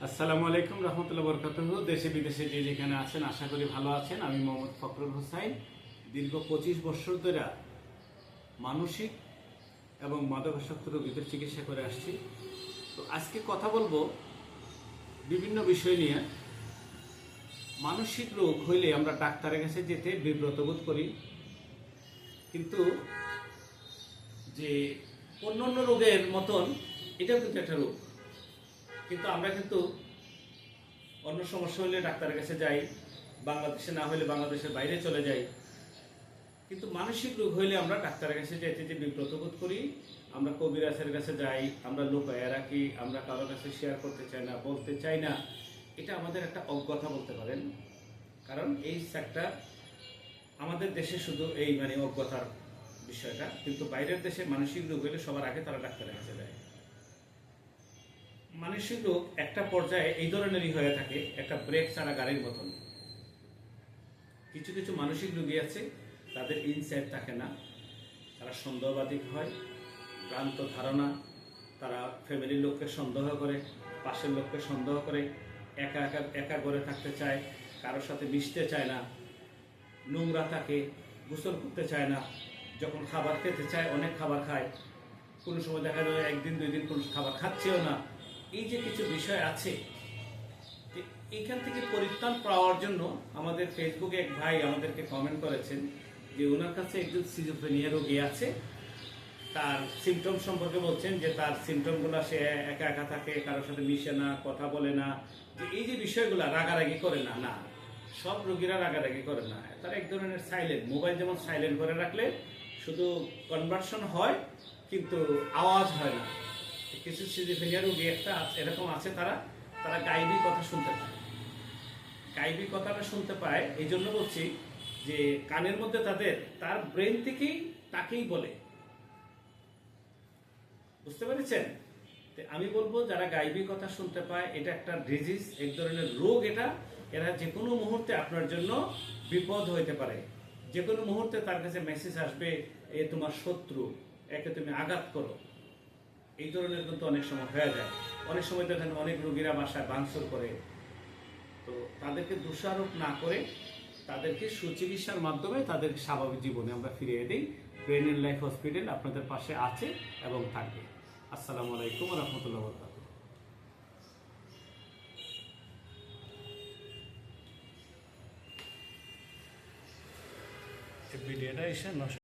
আসসালামু আলাইকুম রহমতুল্লাহ বরকাতুহু। দেশে বিদেশে যে যেখানে আছেন আশা করি ভালো আছেন। আমি মোহাম্মদ ফখরুল হোসাইন। দীর্ঘ 25 বছর ধরে মানসিক এবং মাদকাসক্ত রোগীদের চিকিৎসা করে আসছি। তো আজকে কথা বলবো বিভিন্ন বিষয় নিয়ে। মানসিক রোগ হইলে আমরা ডাক্তারের কাছে যেতে বিব্রত বোধ করি, কিন্তু যে অন্যান্য রোগের মতন এটাও কিন্তু একটা রোগ। কিন্তু আমরা কিন্তু অন্য সমস্যা হলে ডাক্তারের কাছে যাই, বাংলাদেশে না হলে বাংলাদেশের বাইরে চলে যাই। কিন্তু মানসিক রোগ হইলে আমরা ডাক্তারের কাছে যাইতে যে বিব্রত বোধ করি, আমরা কবিরাজের কাছে যাই, আমরা লুকায় রাখি, আমরা কারোর কাছে শেয়ার করতে চাই না, বলতে চাই না। এটা আমাদের একটা অজ্ঞতা বলতে পারেন। কারণ এই সেক্টর আমাদের দেশে শুধু এই অজ্ঞতার বিষয়টা, কিন্তু বাইরের দেশে মানসিক রোগ হইলে সবার আগে তারা ডাক্তারের কাছে যায়। মানসিক রোগ একটা পর্যায়ে এই ধরনেরই হয়ে থাকে, একটা ব্রেক ছাড়া গাড়ির মতন। কিছু কিছু মানসিক রোগী আছে, তাদের ইনসাইট থাকে না, তারা সন্দেহবাদী হয়, ভ্রান্ত ধারণা, তারা ফ্যামিলির লোককে সন্দেহ করে, পাশের লোককে সন্দেহ করে, একা একা একা ঘরে থাকতে চায়, কারোর সাথে মিশতে চায় না, নোংরা থাকে, গোসল করতে চায় না, যখন খাবার খেতে চায় অনেক খাবার খায়, কোনো সময় দেখা যায় একদিন দুই দিন কোনো খাবার খাচ্ছেও না। এই যে কিছু বিষয় আছে, এইখান থেকে পরিত্রাণ পাওয়ার জন্য আমাদের ফেসবুকে এক ভাই আমাদেরকে কমেন্ট করেছেন যে ওনার কাছে একজন সিজোফ্রেনিয়া রোগী আছে। তার সিমটম সম্পর্কে বলছেন যে তার সিমটমগুলো, সে একা একা থাকে, কারোর সাথে মিশে না, কথা বলে না, যে এই যে বিষয়গুলো রাগারাগি করে না। না, সব রোগীরা রাগারাগি করে না। তার এক ধরনের সাইলেন্ট, মোবাইল যেমন সাইলেন্ট করে রাখলে শুধু কনভার্সন হয় কিন্তু আওয়াজ হয় না। কিছু সিজোফ্রেনিয়া রোগী একটা এরকম আছে, তারা গাইবি কথা শুনতে পায়। গাইবি কথাটা শুনতে পায়, এই জন্য বলছি যে কানের মধ্যে তার ব্রেন থেকেই তাকেই বলে। বুঝতে পেরেছেন? আমি বলবো যারা গাইবি কথা শুনতে পায়, এটা একটা ডিজিজ, এক ধরনের রোগ। এরা যে কোনো মুহূর্তে আপনার জন্য বিপদ হইতে পারে। যে কোনো মুহূর্তে তার কাছে মেসেজ আসবে, এ তোমার শত্রু, একে তুমি আঘাত করো। এই ধরনের কিন্তু অনেক সময় হয়ে যায়। অনেক সময় দেখেন অনেক রোগীরা বাসায় ভাঙচুর করে। তো তাদেরকে দোষারোপ না করে তাদেরকে সুচিকিৎসার মাধ্যমে তাদের স্বাভাবিক জীবনে আমরা ফিরিয়ে দিই। ব্রেন এন্ড লাইফ হসপিটাল আপনাদের পাশে আছে এবং থাকবে। আসসালামু আলাইকুম ওয়া রাহমাতুল্লাহি ওয়া বারাকাতুহু। ভিডিওটা এসে নষ্ট